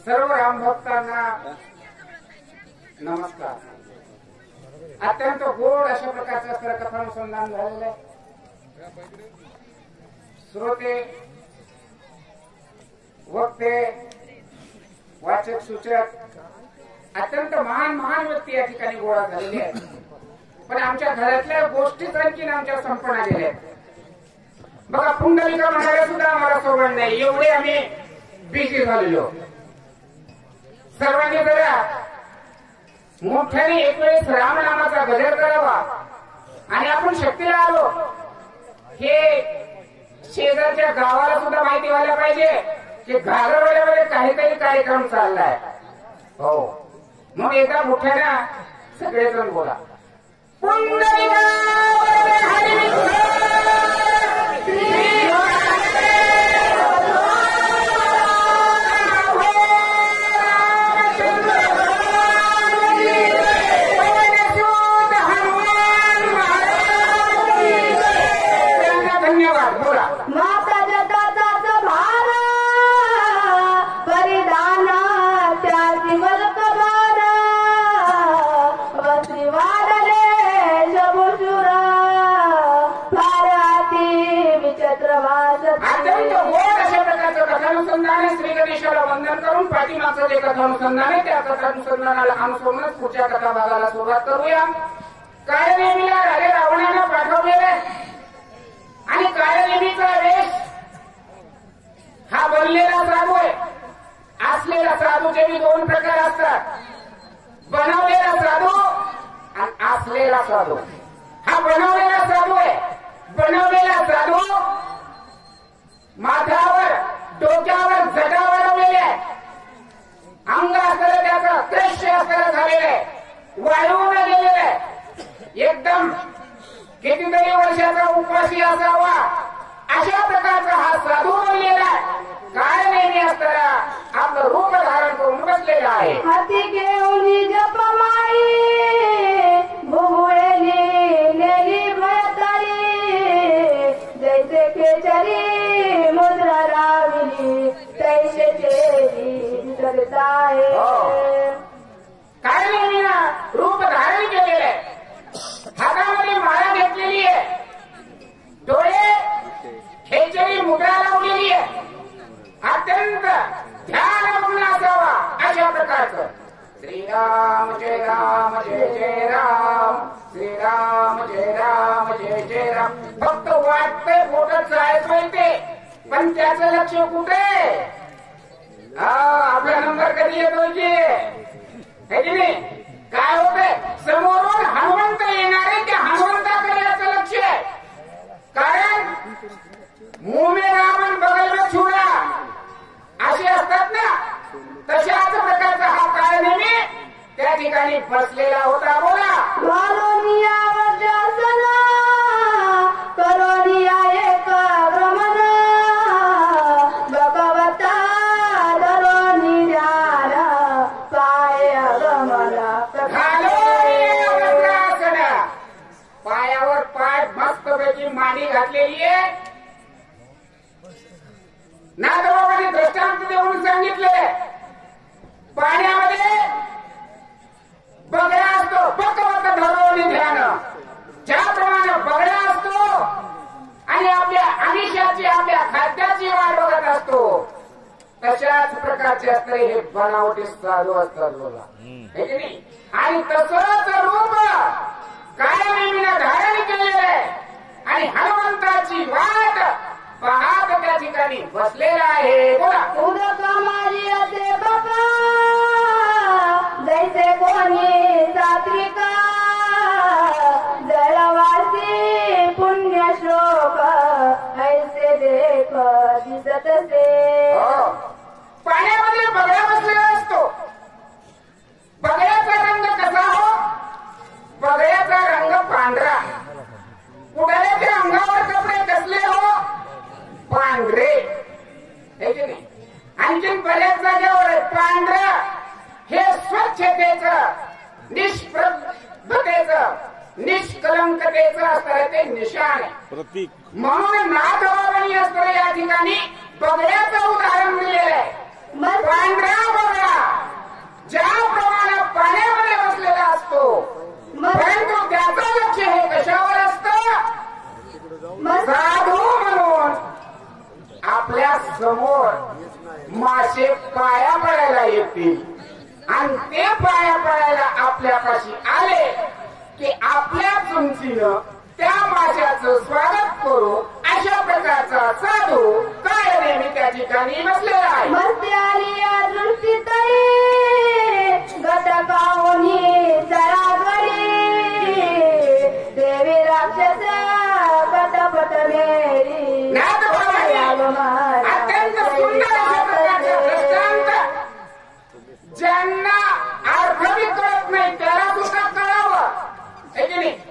सर्व रामभक्तांना नमस्कार. अत्यंत गोड अशा प्रकारचं असं कथानुसंधान झालेलं आहे. श्रोते, वक्ते, वाचक, सूचक अत्यंत महान महान व्यक्ती या ठिकाणी गोळा झालेले आहेत. पण आमच्या घरातल्या गोष्टीच आणखीन आमच्या संपन्न आलेल्या आहेत. बघा, पुंडलिका म्हणायला सुद्धा आम्हाला सोबत नाही, एवढे आम्ही बिझी झालेलो. सर्वांनी जरा मोठ्याने एक वेळेस रामनामाचा गजर करावा आणि आपण शक्तीला आलो हे शेजारच्या गावाला सुद्धा माहिती व्हायला पाहिजे की घागरवाड्यामध्ये काहीतरी कार्यक्रम चाललाय. हो, मग एका मोठ्यानं सगळेजण बोला, पुंडलिका श्री गणेशाला वंदन करून पाठीमागचं जे कथानुसंधान आहे त्या कथानुसंधानाला अनुसरूनच पुढच्या कथा भागाला सुरुवात करूया. काळनेमीला राजे रावणानं पाठवलेले आणि काळनेमीचा वेश हा बनलेला साधू आहे. असलेला साधूचे बी दोन प्रकार असतात, बनवलेला साधू आणि असलेला साधू. हा बनवलेला साधू आहे. बनवलेला साधू माथ्यावर डोक्यावर जटा वाढवलेली आहे, अंग असलेलं त्याचं दृश्य असलेलं झालेलं आहे, वाळून गेलेलं आहे, एकदम कितीतरी वर्षाचा उपवासी असावा अशा प्रकारचा हा साधू बनलेला आहे. काय नेहमी असताना आपलं रूप धारण करून बसलेला आहे. हाती घेऊन जपमाई भुवळेली नेली भयतारी जैसे खेचरी मुद्रा राविली तैसे चेरी चलताय. काय नेहमी रूप धारण केलेलं आहे, हातामध्ये माळा घेतलेली आहे, डोळे खेचरी मुद्रा लावलेली आहे, अत्यंत ध्यानमग्न असावा अशा प्रकारचं. श्रीराम जय राम जय जय राम, श्रीराम जय राम जय जय राम. फक्त वाटतंय बोटच जायचं ते, पण त्याचं लक्ष कुठे? आपला नंबर कधी येतोय की नाही? काय होतंय, समोरून हनुमंत येणारे त्या हनुमंताकडे याचं लक्ष आहे. कारण मुंह में रावण बगल में छुरा असे असतात ना, तशाच प्रकारचा हा काळनेमी त्या ठिकाणी बसलेला होता. बोला, करोनिया वज्रासना करोनिया एक भ्रमण भगवता धरोनी ध्यान पाय गमला. पायावर पाय मस्तपैकी मांडी घातलेली आहे. नागरावाने दृष्टांत देऊन सांगितले, पाण्यामध्ये बगळा असतो, भगवत धरोनी ध्यान. ज्याप्रमाणे बगळा असतो आणि आपल्या आमिषाची आपल्या खाद्याची वाट बघत असतो, तशाच प्रकारचे असते हे बनावटी साधू असतात. बोला, हे की नाही? आणि तसंच रूप काळनेमीनं धारण केलेलं आहे आणि हनुमंताची वाट पाहत त्या ठिकाणी बसलेला आहे. बोला, उदक मारी असे बाबा जैसे कोणी सात्विका जळवासी पुण्य श्लोक ऐसे देख दिसत से. पाण्यामध्ये बगळा बसलेला असतो. बगळ्याचा रंग कसा हो? बगळ्याचा रंग पांढरा. उडाल्याच्या अंगावर कपडे कसले हो? पांढरे. हे की नाही? आणखीन बऱ्याच जागेवर पांढरं हे स्वच्छतेचं, निष्प्रभतेचं, निष्कलंकतेचं असतं ते निशाण प्रतीक. म्हणून नाथबाबांनी असतं या ठिकाणी बगळ्याचं उदाहरण दिलेलं आहे. पांढरा बगळा ज्याप्रमाणे पाण्यामध्ये बसलेला असतो, परंतु त्याचं लक्ष हे कशावर असतं? साधू म्हणून आपल्या समोर मासे पाया पडायला येतील आणि ते पाया पडायला आपल्यापाशी आले की आपल्या चुंचीनं त्या माशाचं स्वागत करू, अशा प्रकारचा साधू काय नेहमी त्या ठिकाणी बसलेला आहे. मस्त्याली या दृष्टीतही गटकावनी चरागडी देवी राक्षस पटपट मेरी अत्यंत सुंदर अशा प्रकारचा दृष्टांत ज्यांना अर्थ बी कळत नाही त्याला सुद्धा कळावं,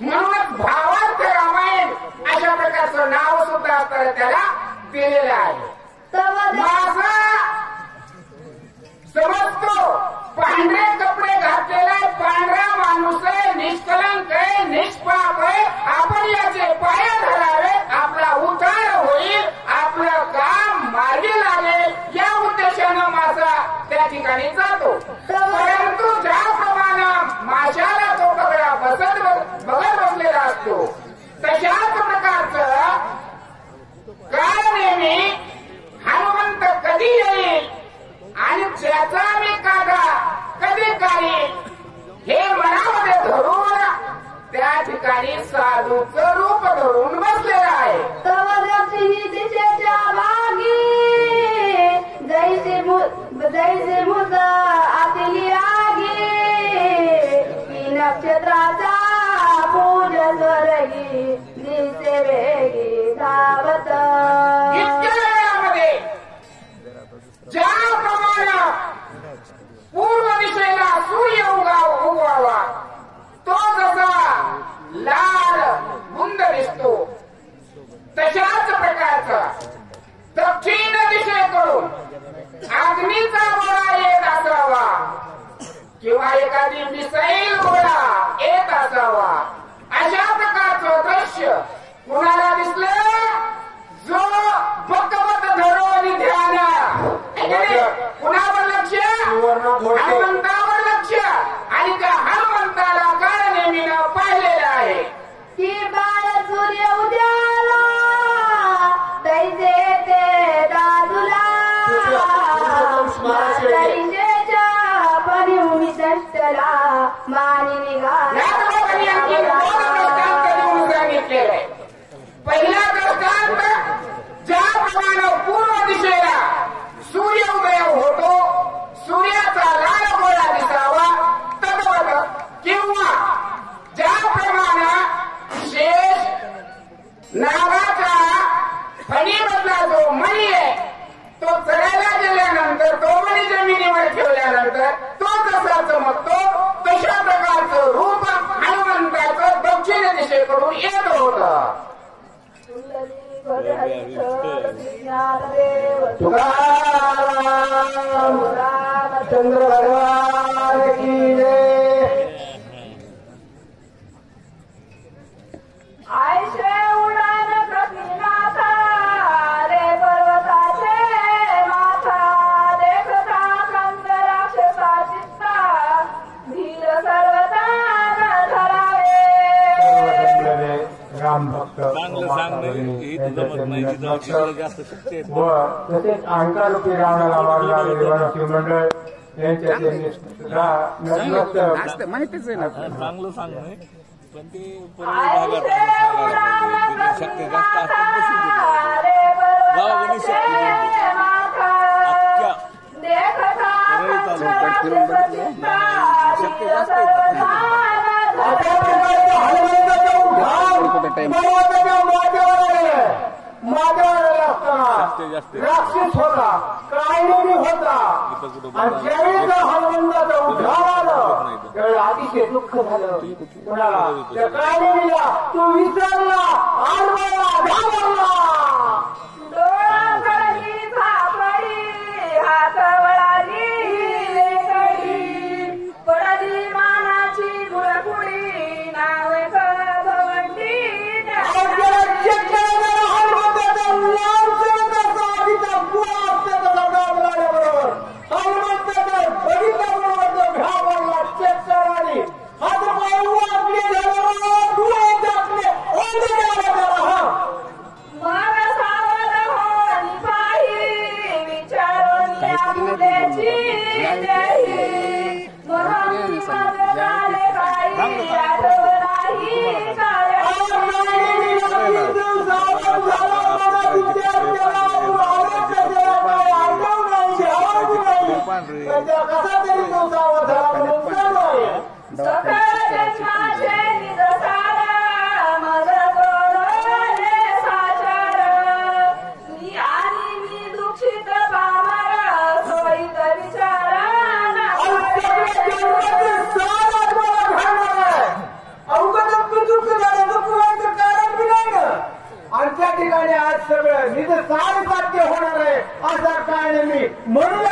म्हणूनच भावार्थ रामायण अशा प्रकारचं नाव सुद्धा त्याला दिलेलं आहे. माझा समजतो पांढरे कपडे घातलेला पांढरा माणूस आहे, निष्कलंक आहे, निष्पाप आहे, आपण याचे पाय धरावे, आपला उद्धार होईल, आपलं काम मार्गी लागेल या उद्देशानं माझा त्या ठिकाणी जातो. परंतु ज्याप्रमाणे माशाला तो बगळा बघत बसलेला असतो तशाच प्रकारचं काय नेहमी हनुमंत कधी येईल आणि त्याचा मी काढा कधी काही हे मनामध्ये धरून त्या ठिकाणी साधूचं रूप धरून बसलेलं आहे. तवदक्षिणी दिशेच्या मागी जैसे मुस आतली आगी की नक्षत्राचा पूज स्वर्गी दिसे वेगी धावत. इतक्या वेळामध्ये ज्याप्रमाणे पूर्व दिशेला सूर्य उगवावा तो जसा लाल बुंद दिसतो तशाच प्रकारचा दक्षिण दिशेकडून अग्नीचा गोळा येत असावा किंवा एखादी मिसाईल गोळा येत असावा, अशा प्रकारचं दृश्य कुणाला दिसलं? जो बकवत धरून ध्यान, कुणावर लक्ष? हनुमंतावर लक्ष. आणि त्या हनुमंताला काय नेहमीनं पाहिलेलं आहे की बाळ सूर्य उद्याला दैसे ते दादूला परिभूमी दष्टला मानी निघाला. सांगितलेलं आहे. पहिला दृष्टांत ज्याप्रमाणे पूर्व दिशेला सूर्योदय होतो, सूर्याचा लाल गोळा दिसावा तद्वत, किंवा ज्याप्रमाणे शेष नागाचा फणीमधला जो मणी आहे तो चढायला गेल्यानंतर तो मणी जमिनीवर ठेवल्यानंतर तो जसा चमकतो तशा प्रकारचं रूप हनुमंताचं दक्षिण दिशेकडून येत होतं. चंद्र भगवान की जय. आयशे उडान प्रतिनाथा रे पर्वताचे माथा देखता कंद राक्षसा चित्ता धीर सर्वता न धरावे. राम भक्त व तसेच अहंकारूपी रावणाला मारणारे शिवमंडळ यांच्या माहितीच आहे ना. चांगलं सांग नाही पण ते शक्य जास्त गावाकडे शक्य जास्त राक्षस होता, कायदेवी होता, आणि ज्यावेळी हनुमंताचा उद्धार आलं त्यावेळी अतिशय दुःख झालं. कुणाला? त्या कायदेवीला. तू विसरला, आडवला, घाबरला. हात वळाली पडली मानाची गुळपुडी नाव भवंडी. जरा हा. मग सावध होऊन पाही विचारून या मुलेची देही. म्हणून मग झाले काही आठवणाही काळ्या. कसा तरी तो सावध झाला म्हणून चालू सकळ जन्माचे निजसार मग गोडले साचार. मी आणि मी दुःखित पामर सोयीत विचार आणि त्या ठिकाणी आज सगळं निज सार साध्य होणार आहे असा काय मी म्हणून